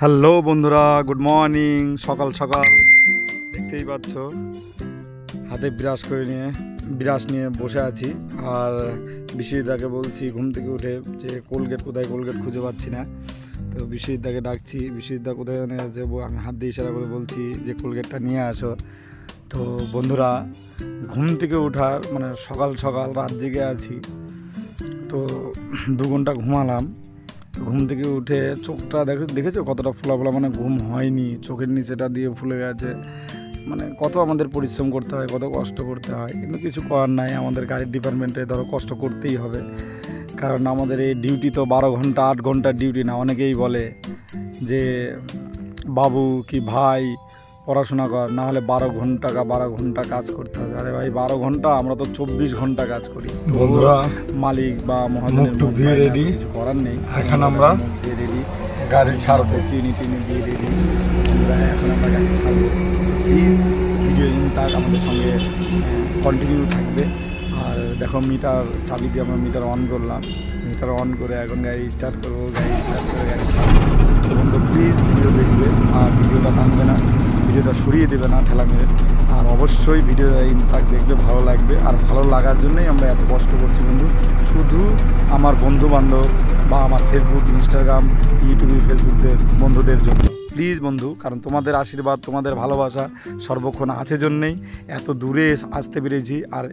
Hello বন্ধুরা, good morning. সকাল সকাল দেখতেই পাচ্ছ হাতে ব্রাশ নিয়ে বসে আছি। আর বিশ্বজিৎদাকে বলছি ঘুম থেকে উঠে যে কোলগেট খুঁজে পাচ্ছি না। তো বিশ্বজিৎদাকে ডাকছি, বিশ্বজিৎদা কোথায় জানে আছে, আমি হাত দিয়ে ইশারা করে বলছি যে কোলগেটটা নিয়ে আসো। তো বন্ধুরা, ঘুম থেকে ওঠার সকাল সকাল রাত জেগে আছি। তো 2 ঘন্টা ঘুমালাম। ঘুম থেকে উঠে চোখটা দেখেছো কতটা ফোলা ফোলা, ঘুম হয়নি, চোখের নিচেটা দিয়ে ফুলে গেছে। কত আমাদের পরিশ্রম করতে হয়, কত কষ্ট করতে হয়, কিন্তু কিছু করার নাই। আমাদের গাড়ির ডিপার্টমেন্টে ধরো কষ্ট করতেই হবে, কারণ আমাদের এই ডিউটি তো 12 ঘন্টা 8 ঘন্টার ডিউটি না। অনেকেই বলে যে বাবু কি ভাই পড়াশোনা কর, না হলে 12 ঘন্টা কাজ করতে হবে। আরে ভাই, 12 ঘন্টা, আমরা তো 24 ঘন্টা কাজ করি। বন্ধুরা, মালিক বা মহাজনের মুখ দিয়ে রেডি, কিছু করার নেই। এখন আমরা রেডি, গাড়ি ছাড়বো। চিনি দিয়ে রেডি। এখন আমরা গাড়ি ছাড়বো। ভিডিও তাক আমাদের সঙ্গে কন্টিনিউ থাকবে। আর দেখো, চাবি দিয়ে আমরা মিটার অন করলাম। মিটার অন করে এখন গাড়ি স্টার্ট করবো। গাড়ি স্টার্ট করে গাড়ি ছাড়বো। তো বন্ধু, প্লিজ ভিডিও দেখবে, আর ভিডিওটা টানবে না, ভিডিওটা সরিয়ে দেবে না ঠেলা মেরে। আর অবশ্যই ভিডিও তাক দেখবে, ভালো লাগবে। আর ভালো লাগার জন্যই আমরা এত কষ্ট করছি বন্ধু। শুধু আমার বন্ধু বান্ধব বা আমার ফেসবুক, ইনস্টাগ্রাম, ইউটিউব, ফেসবুকদের বন্ধুদের জন্য প্লিজ বন্ধু, কারণ তোমাদের আশীর্বাদ, তোমাদের ভালোবাসা সর্বক্ষণ আছে জন্যেই এত দূরে আসতে পেরেছি আর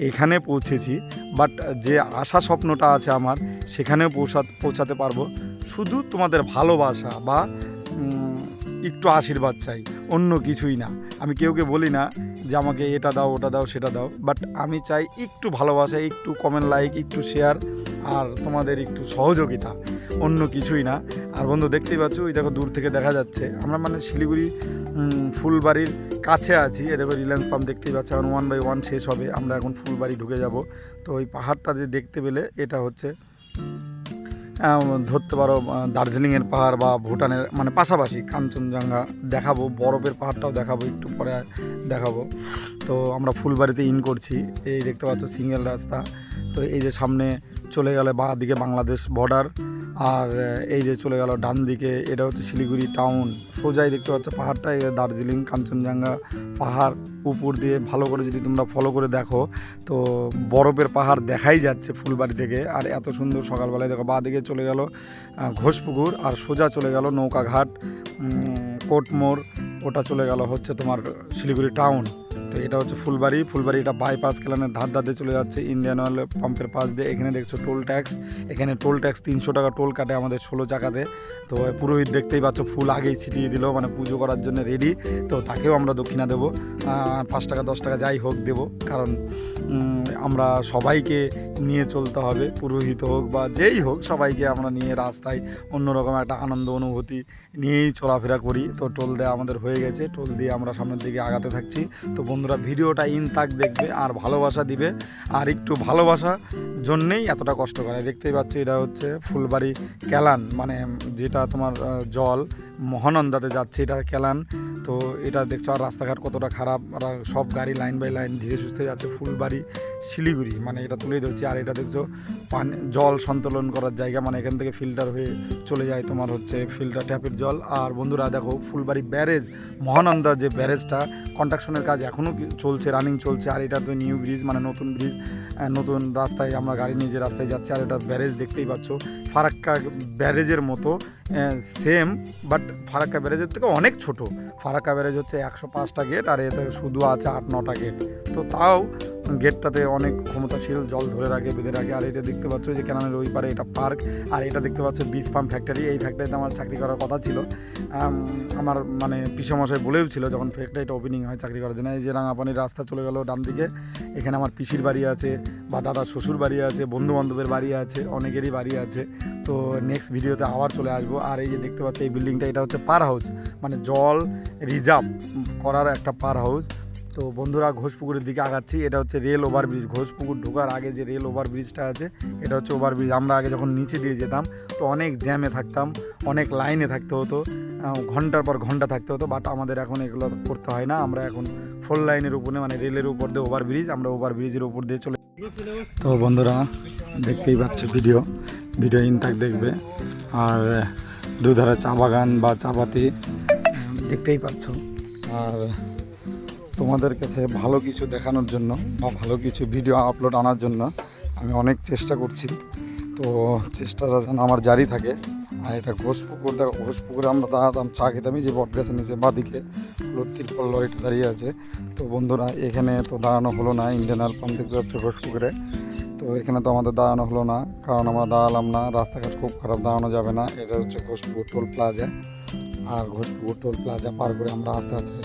এখানে পৌঁছেছি। বাট যে আশা স্বপ্নটা আছে আমার, সেখানেও পৌঁছাতে পারবো। শুধু তোমাদের ভালোবাসা বা একটু আশীর্বাদ চাই, অন্য কিছুই না। আমি কেউকে বলি না যে আমাকে এটা দাও, ওটা দাও, সেটা দাও। বাট আমি চাই একটু ভালোবাসা, একটু কমেন্ট, লাইক, একটু শেয়ার, আর তোমাদের একটু সহযোগিতা, অন্য কিছুই না। আর বন্ধু, দেখতেই পাচ্ছ, ওই দেখো দূর থেকে দেখা যাচ্ছে আমরা শিলিগুড়ি ফুলবাড়ির কাছে আছি। এ দেখো রিলায়েন্স পাম্প দেখতেই পাচ্ছ। এখন 1 বাই 1 শেষ হবে, আমরা এখন ফুলবাড়ি ঢুকে যাব। তো ওই পাহাড়টা যে দেখতে পেলে, এটা হচ্ছে ধরতে পারো দার্জিলিংয়ের পাহাড় বা ভুটানের পাশাপাশি কাঞ্চনজঙ্ঘা দেখাবো। বরফের পাহাড়টাও দেখাবো, একটু পরে দেখাবো। তো আমরা ফুলবাড়িতে ইন করছি। এই দেখতে পাচ্ছ সিঙ্গেল রাস্তা। তো এই যে সামনে চলে গেলে বাঁ দিকে বাংলাদেশ বর্ডার, আর এই যে চলে গেল ডান দিকে, এটা হচ্ছে শিলিগুড়ি টাউন। সোজাই দেখতে পাচ্ছ পাহাড়টা, দার্জিলিং কাঞ্চনজঙ্ঘা পাহাড়। উপর দিয়ে ভালো করে যদি তোমরা ফলো করে দেখো, তো বরফের পাহাড় দেখাই যাচ্ছে ফুলবাড়ি থেকে। আর এত সুন্দর সকালবেলায় দেখো, বাঁ দিকে চলে গেল ঘোষপুকুর, আর সোজা চলে গেল নৌকাঘাট, কোটমোড়, ওটা চলে গেল হচ্ছে তোমার শিলিগুড়ি টাউন। তো এটা হচ্ছে ফুলবাড়ি। এটা বাইপাস কেলানের ধার চলে যাচ্ছে ইন্ডিয়ান অয়েল পাম্পের পাশ দিয়ে। এখানে দেখছো টোল ট্যাক্স, এখানে টোল ট্যাক্স 300 টাকা টোল কাটে আমাদের 16 চাকাতে। তো পুরোহিত দেখতেই পাচ্ছ ফুল আগেই ছিটিয়ে দিল, পুজো করার জন্য রেডি। তো তাকেও আমরা দক্ষিণা দেবো, 5 টাকা 10 টাকা যাই হোক দেবো, কারণ আমরা সবাইকে নিয়ে চলতে হবে। পুরোহিত হোক বা যেই হোক, সবাইকে আমরা নিয়ে রাস্তায় অন্যরকম একটা আনন্দ অনুভূতি নিয়েই চলাফেরা করি। তো টোল দেওয়া আমাদের হয়ে গেছে, টোল দিয়ে আমরা সামনের দিকে আগাতে থাকছি। তো বন্ধুরা, ভিডিওটা তাক দেখবে আর ভালোবাসা দিবে। আর একটু ভালোবাসা জন্যেই এতটা কষ্ট করে। দেখতেই পাচ্ছ, এটা হচ্ছে ফুলবাড়ি ক্যালান, যেটা তোমার জল মহানন্দাতে যাচ্ছে, এটা ক্যালান। তো এটা দেখছো, আর রাস্তাঘাট কতটা খারাপ, আর সব গাড়ি লাইন বাই লাইন ধীরে সুস্থে যাচ্ছে ফুলবাড়ি শিলিগুড়ি, এটা তুলেই ধরছি। আর এটা দেখছো জল সন্তোলন করার জায়গা, এখান থেকে ফিল্টার হয়ে চলে যায় তোমার হচ্ছে ফিল্টার ট্যাপের জল। আর বন্ধুরা দেখো, ফুলবাড়ি ব্যারেজ, মহানন্দা যে ব্যারেজটা, কনস্ট্রাকশনের কাজ এখনও চলছে, রানিং চলছে। আর এটা তো নিউ ব্রিজ, নতুন ব্রিজ, নতুন রাস্তায় আমরা গাড়ি নিয়ে যে রাস্তায় যাচ্ছি। আর এটা ব্যারেজ দেখতেই পাচ্ছ, ফারাক্কা ব্যারেজের মতো সেম, বাট ফারাক্কা ব্যারেজের থেকে অনেক ছোট। ফারাক্কা ব্যারেজ হচ্ছে 105টা গেট, আর এতে শুধু আছে 8-9টা গেট। তো তাও গেটটাতে অনেক ক্ষমতাশীল, জল ধরে রাখে, বেঁধে রাখে। আর এটা দেখতে পাচ্ছ যে ক্যানালের ওই পারে এটা পার্ক। আর এটা দেখতে পাচ্ছ বীজ পাম্প ফ্যাক্টরি। এই ফ্যাক্টরিতে আমার চাকরি করার কথা ছিল। আমার পিসেমশাই বলেও ছিল যখন ফ্যাক্টরিটা ওপেনিং হয় চাকরি করার জন্য। এই যে রাঙাপানির রাস্তা চলে গেল ডান দিকে, এখানে আমার পিসির বাড়ি আছে, বা দাদা শ্বশুর বাড়ি আছে, বন্ধু বান্ধবের বাড়ি আছে, অনেকেরই বাড়ি আছে। তো নেক্সট ভিডিওতে আবার চলে আসবো। আর এই যে দেখতে পাচ্ছ এই বিল্ডিংটা, এটা হচ্ছে পার হাউস, জল রিজার্ভ করার একটা পার হাউস। তো বন্ধুরা, ঘোষপুকুরের দিকে আগাচ্ছি। এটা হচ্ছে রেল ওভারব্রিজ। ঘোষপুকুর ঢোকার আগে যে রেল ওভারব্রিজটা আছে, এটা হচ্ছে ওভারব্রিজ। আমরা আগে যখন নিচে দিয়ে যেতাম, তো অনেক জ্যামে থাকতাম, অনেক লাইনে থাকতে হতো, ঘন্টার পর ঘন্টা থাকতে হতো। বাট আমাদের এখন এগুলো করতে হয় না। আমরা এখন 4 লাইনের উপরে, রেলের উপর দিয়ে ওভারব্রিজ, আমরা ওভারব্রিজের উপর দিয়ে চলে। তো বন্ধুরা, দেখতেই পাচ্ছ ভিডিও ইনটাক দেখবে। আর দুধারে চা বাগান বা চা পাতি দেখতেই পাচ্ছ। আর তোমাদের কাছে ভালো কিছু দেখানোর জন্য বা ভালো কিছু ভিডিও আপলোড আনার জন্য আমি অনেক চেষ্টা করছি। তো চেষ্টাটা যেন আমার জারি থাকে। আর এটা ঘোষপুকুর, দেখো ঘোষপুকুরে আমরা দাঁড়াতাম চা খেতামই, যে বট গাছের নিচে বাঁদিকে তিরপল লরিটা দাঁড়িয়ে আছে। তো বন্ধুরা এখানে তো দাঁড়ানো হলো না, ইন্ডিয়ান অয়েল পাম্প দেখতে পাচ্ছি ঘোষপুকুরে। তো এখানে তো আমাদের দাঁড়ানো হলো না, কারণ আমরা দাঁড়ালাম না, রাস্তাঘাট খুব খারাপ, দাঁড়ানো যাবে না। এটা হচ্ছে ঘোষপুকুর টোল প্লাজা। আর ঘোষপুকুর টোল প্লাজা পার করে আমরা আস্তে আস্তে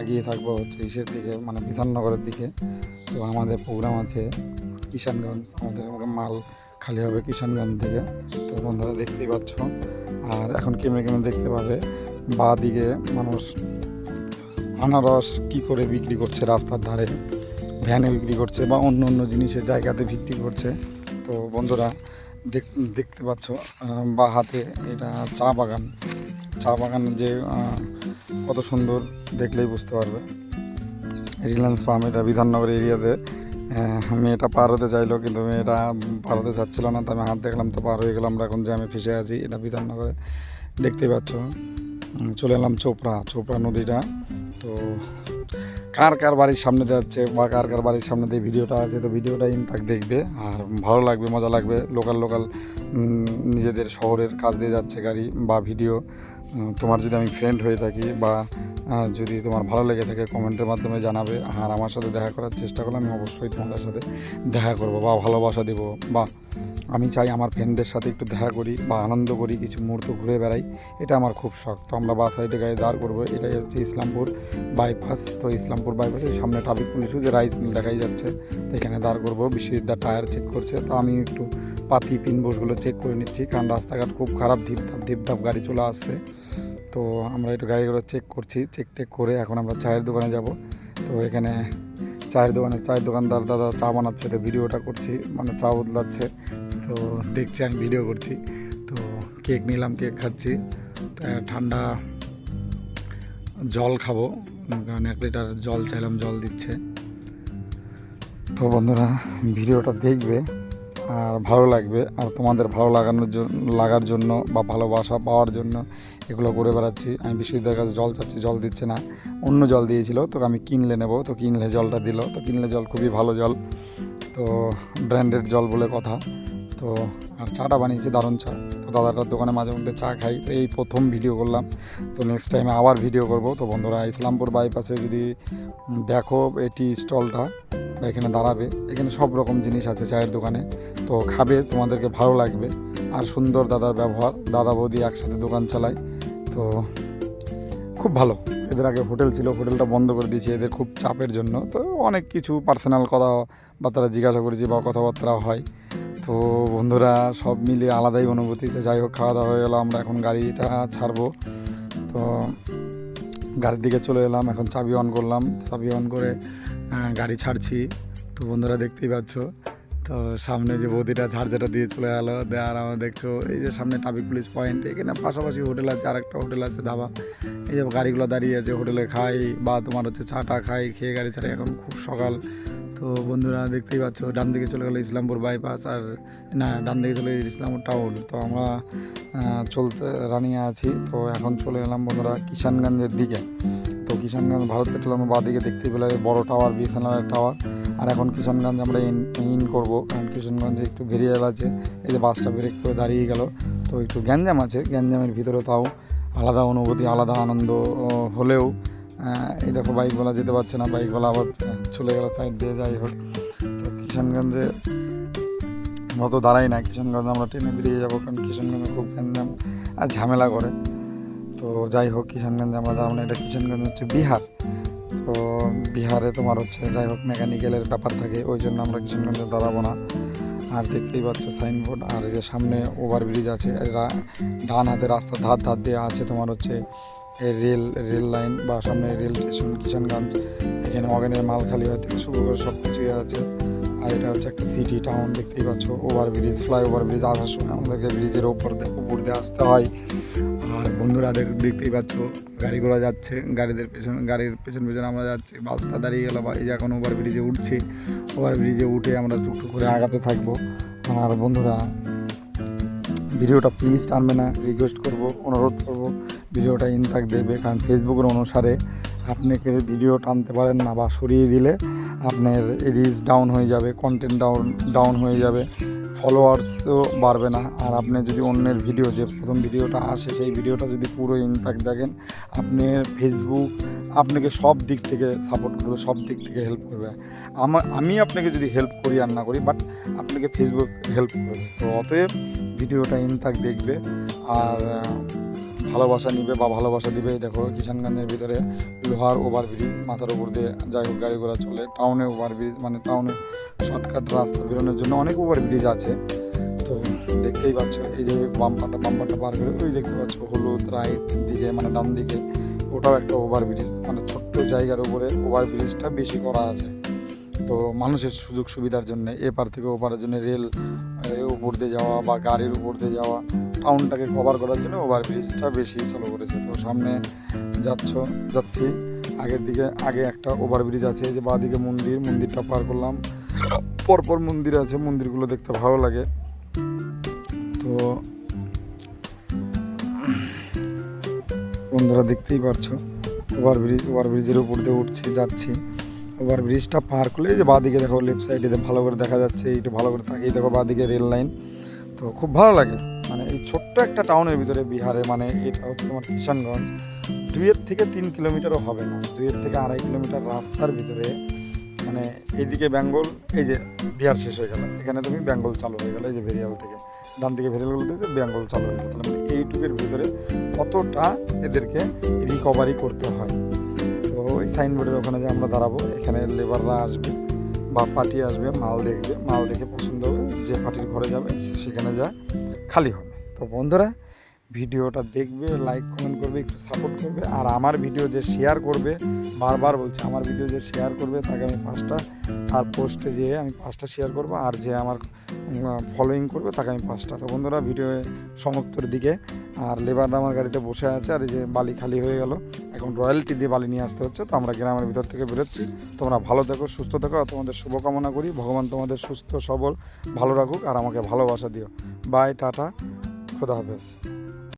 এগিয়ে থাকবো হচ্ছে ইসের দিকে, মানে বিধাননগরের দিকে। তো আমাদের প্রোগ্রাম আছে কিষানগঞ্জ, আমাদের মাল খালি হবে কিষানগঞ্জ থেকে। তো বন্ধুরা দেখতেই পাচ্ছ। আর এখন কেমনে কেমন দেখতে পাবে বা দিকে মানুষ আনারস কি করে বিক্রি করছে, রাস্তার ধারে ভ্যানে বিক্রি করছে বা অন্য অন্য জিনিসের জায়গাতে বিক্রি করছে। তো বন্ধুরা দেখতে পাচ্ছ বা হাতে এটা চা বাগান। চা বাগানের যে কত সুন্দর দেখলেই বুঝতে পারবে। রিলায়েন্স ফার্ম, এটা বিধাননগর এরিয়াতে। মেয়েটা পার হতে চাইলো কিন্তু মেয়েটা পার হতে চাচ্ছিল না, তো আমি হাত দেখলাম তো পার হয়ে গেলাম। আমরা এখন জ্যামে ফেসে আছি, এটা বিধাননগরে দেখতেই পাচ্ছ। চলে এলাম চোপড়া নদীটা। তো কার কার বাড়ির সামনে দিয়ে যাচ্ছে বা কার কার বাড়ির সামনে দিয়ে ভিডিওটা আছে, তো ভিডিওটা ইনফ্যাক্ট দেখবে আর ভালো লাগবে, মজা লাগবে। লোকাল নিজেদের শহরের কাজ দিয়ে যাচ্ছে গাড়ি বা ভিডিও। তোমার যদি আমি ফ্রেন্ড হয়ে থাকি বা যদি তোমার ভালো লেগে থাকে কমেন্টের মাধ্যমে জানাবে। আর আমার সাথে দেখা করার চেষ্টা করলে আমি অবশ্যই তোমাদের সাথে দেখা করব বা ভালোবাসা দেব, বা আমি চাই আমার ফ্রেন্ডদের সাথে একটু দেখা করি বা আনন্দ করি, কিছু মুহূর্ত ঘুরে বেড়াই। এটা আমার খুব শখ। তো আমরা বাস সাইডে গাড়ি দাঁড় করবো। এটাই হচ্ছে ইসলামপুর বাইপাস। তো ইসলামপুর বাইপাসের সামনে ট্রাফিক পুলিশও যে রাইস মিল দেখাই যাচ্ছে, তো এখানে দাঁড় করবো। বিশ্ববিদ্যালয় টায়ার চেক করছে, তো আমি একটু পাতি পিন বসগুলো চেক করে নিচ্ছি, কারণ রাস্তাঘাট খুব খারাপ, ধিপধাপ গাড়ি চলে আসছে। তো আমরা একটু গাড়িগুলো চেক করছি, চেক করে এখন আমরা চায়ের দোকানে যাব। তো এখানে চায়ের দোকানদার দাদা চা বানাচ্ছে, তো ভিডিওটা করছি, মানে চা বদলাচ্ছে। তো দেখছি আমি ভিডিও করছি। তো কেক নিলাম, কেক খাচ্ছি। ঠান্ডা জল খাবো, কারণ 1 লিটার জল চাইলাম, জল দিচ্ছে। তো বন্ধুরা ভিডিওটা দেখবে আর ভালো লাগবে। আর তোমাদের ভালো লাগার জন্য বা ভালোবাসা পাওয়ার জন্য এগুলো করে বেড়াচ্ছি। আমি বিশ্ববিদ্যালয়ের কাছে জল চাচ্ছি, জল দিচ্ছে না, অন্য জল দিয়েছিল, তো আমি কিনলে নেব। তো কিনলে জলটা দিল, তো কিনলে জল খুবই ভালো জল, তো ব্র্যান্ডেড জল বলে কথা। তো আর চাটা বানিয়েছি দারুণ চা। তো দাদাটার দোকানে মাঝে মধ্যে চা খাই। তো এই প্রথম ভিডিও করলাম, তো নেক্সট টাইমে আবার ভিডিও করব। তো বন্ধুরা ইসলামপুর বাইপাসে যদি দেখো এটি স্টলটা বা এখানে দাঁড়াবে, এখানে সব রকম জিনিস আছে চায়ের দোকানে। তো খাবে, তোমাদেরকে ভালো লাগবে। আর সুন্দর দাদার ব্যবহার, দাদা বৌদি একসাথে দোকান চালায়, তো খুব ভালো। এদের আগে হোটেল ছিল, হোটেলটা বন্ধ করে দিয়েছি এদের খুব চাপের জন্য। তো অনেক কিছু পার্সোনাল কথাবার্তা জিজ্ঞাসা করেছি বা কথাবার্তা হয়। তো বন্ধুরা সব মিলিয়ে আলাদাই অনুভূতি। তো যাই হোক, খাওয়া দাওয়া হয়ে গেলো, আমরা এখন গাড়িটা ছাড়বো। তো গাড়ির দিকে চলে এলাম, এখন চাবি অন করলাম, চাবি অন করে গাড়ি ছাড়ছি। তো বন্ধুরা দেখতেই পাচ্ছ, তো সামনে যে বৌদিটা ঝাড়ঝাটা দিয়ে চলে গেলো। আর আমরা দেখছো এই যে সামনে ট্রাফিক পুলিশ পয়েন্ট, এখানে পাশাপাশি হোটেল আছে, আরেকটা হোটেল আছে ধাবা। এই যে গাড়িগুলো দাঁড়িয়ে আছে, হোটেলে খাই বা তোমার হচ্ছে চাটা খাই, খেয়ে গাড়ি ছাড়াই। এখন খুব সকাল। তো বন্ধুরা দেখতেই পাচ্ছ, ডান দিকে চলে গেলো ইসলামপুর বাইপাস, আর না ডান দিকে চলে গেলো ইসলামপুর টাউন। তো আমরা চলতে রানিয়ে আছি। তো এখন চলে এলাম বন্ধুরা কিষানগঞ্জের দিকে। তো কিষানগঞ্জ ভারত পেট্রোলিয়ামের বাঁদিকে দেখতেই পেলে বড় টাওয়ার, বিএসএনএল টাওয়ার। আর এখন কিষানগঞ্জ আমরা ইন করবো, কারণ কিষানগঞ্জে একটু ভেরিয়াল আছে। এই যে বাসটা ব্রেক করে দাঁড়িয়ে গেল, তো একটু গ্যাঞ্জাম আছে, গ্যাঞ্জামের ভিতরে তাও আলাদা অনুভূতি, আলাদা আনন্দ হলেও এই দেখো বাইকওয়ালা যেতে পারছে না, বাইকওয়ালা আবার চলে গেল সাইড দিয়ে। যাই হোক, তো কিষানগঞ্জে আমরা তো দাঁড়াই না, কিষানগঞ্জে আমরা ট্রেনে বেরিয়ে যাবো, কারণ কিষানগঞ্জে খুব গ্যাঞ্জাম আর ঝামেলা করে। তো যাই হোক, কিষানগঞ্জে আমরা দাঁড়াবো না, এটা কিষানগঞ্জ হচ্ছে বিহার। তো বিহারে তোমার হচ্ছে যাই হোক মেকানিক্যালের ব্যাপার থাকে, ওই জন্য আমরা কিষানগঞ্জে দাঁড়াবো না। আর দেখতেই পাচ্ছ সাইনবোর্ড, আর এই যে সামনে ওভারব্রিজ আছে, ডান হাতে রাস্তা ধার দিয়ে আছে তোমার হচ্ছে রেল লাইন বা সামনে রেল স্টেশন কিষানগঞ্জ। এখানে অগেনের মালখালি হয় থেকে শুরু করে সব কিছুই আছে। আর এটা হচ্ছে একটা সিটি টাউন, দেখতেই পাচ্ছ। ওভারব্রিজ, ফ্লাইওভার ব্রিজ আসার সময় আমাদেরকে ব্রিজের উপর দিয়ে আসতে হয়। আর বন্ধুরা দেখতেই পাচ্ছ গাড়ি ঘোড়া যাচ্ছে, গাড়ির পেছন আমরা যাচ্ছি। বাসটা দাঁড়িয়ে গেল, বা এই যে এখন ওভারব্রিজে উঠছি, ওভারব্রিজে উঠে আমরা টুকটুক করে আগাতে থাকবো। আর বন্ধুরা ভিডিওটা প্লিজ টানবে না, রিকোয়েস্ট করব, অনুরোধ করব ভিডিওটা ইনতাক দেখবে। কারণ ফেসবুকের অনুসারে আপনাকে ভিডিও টানতে পারেন না বা সরিয়ে দিলে আপনার রিচ ডাউন হয়ে যাবে, কন্টেন্ট ডাউন হয়ে যাবে, ফলোয়ার্সও বাড়বে না। আর আপনি যদি অন্যের ভিডিও, যে প্রথম ভিডিওটা আসে সেই ভিডিওটা যদি পুরো ইনতাক দেখেন, আপনার ফেসবুক আপনাকে সব দিক থেকে সাপোর্ট করবে, সব দিক থেকে হেল্প করবে। আমি আপনাকে যদি হেল্প করি আর না করি, বাট আপনাকে ফেসবুক হেল্প করবে। তো অতএব ভিডিওটা ইনতাক দেখবে আর ভালোবাসা নিবে বা ভালোবাসা দিবে। দেখো কিষানগঞ্জের ভিতরে লোহার ওভারব্রিজ, মাথার উপর দিয়ে যাই হোক গাড়ি ঘোড়া চলে। টাউনে ওভারব্রিজ মানে টাউনে শর্টকাট রাস্তা বেরোনোর জন্য অনেক ওভারব্রিজ আছে। তো দেখতেই পাচ্ছ এই যে বাম্পারটা পার করে ওই দেখতে পাচ্ছ হলুদ রাইট দিকে মানে ডান দিকে, ওটাও একটা ওভারব্রিজ। মানে ছোট্ট জায়গার উপরে ওভারব্রিজটা বেশি করা আছে। তো মানুষের সুযোগ সুবিধার জন্য এপার থেকে ওপারের জন্য রেল উপর দিয়ে যাওয়া বা গাড়ির উপর দিয়ে যাওয়া, টাউনটাকে কভার করার জন্য ওভারব্রিজটা বেশি চালু করেছে। তো সামনে যাচ্ছি আগের দিকে, আগে একটা ওভারব্রিজ আছে, এই যে বাঁ দিকে মন্দিরটা পার করলাম, পরপর মন্দির আছে, মন্দিরগুলো দেখতে ভালো লাগে। তো বন্ধুরা দেখতেই পারছো ওভারব্রিজের উপর দিয়ে যাচ্ছি। ওভারব্রিজটা পার করলে যে বাঁ দিকে দেখো লেফট সাইডে ভালো করে দেখা যাচ্ছে, একটু ভালো করে তাকিয়ে দেখো বাঁ দিকে রেল লাইন। তো খুব ভালো লাগে। মানে এই ছোট্ট একটা টাউনের ভিতরে বিহারে, মানে এটা হচ্ছে তোমার কিষানগঞ্জ, 2 থেকে 3 কিলোমিটারও হবে না, 2 থেকে 2.5 কিলোমিটার রাস্তার ভিতরে। মানে এইদিকে বেঙ্গল, এই যে বিহার শেষ হয়ে গেল, এখানে তুমি বেঙ্গল চালু হয়ে গেল, এই যে ভেরিয়াল থেকে ডান দিকে ভেরিয়ালগুলো থেকে বেঙ্গল চালু হয়ে গেল। তাহলে মানে এইটুকের ভিতরে কতটা এদেরকে রিকভারি করতে হয়। তো ওই সাইনবোর্ডের ওখানে যে আমরা দাঁড়াবো, এখানে লেবাররা আসবে বা পার্টি আসবে, মাল দেখবে, মাল দেখে পছন্দ হবে, যে পার্টির ঘরে যাবে সেখানে যা খালি হবে। তো বন্ধুরা ভিডিওটা দেখবে, লাইক কমেন্ট করবে, একটু সাপোর্ট করবে। আর আমার ভিডিও যে শেয়ার করবে, বারবার বলছি, আমার ভিডিও যে শেয়ার করবে তাকে আমি 5টা, আর পোস্টে যেয়ে আমি 5টা শেয়ার করবো, আর যে আমার ফলোয়িং করবে তাকে আমি 5টা। তো বন্ধুরা ভিডিও সমাপ্তর দিকে, আর লেবাররা আমার গাড়িতে বসে আছে, আর এই যে বালি খালি হয়ে গেল, এখন রয়্যালটি দিয়ে বালি নিয়ে আসতে হচ্ছে। তো আমরা গ্রামের ভিতর থেকে বেরোচ্ছি। তোমরা ভালো থেকো, সুস্থ থেকো, আর তোমাদের শুভকামনা করি, ভগবান তোমাদের সুস্থ সবল ভালো রাখুক আর আমাকে ভালোবাসা দিও। বাই, টাটা, খোদা হাফেজ।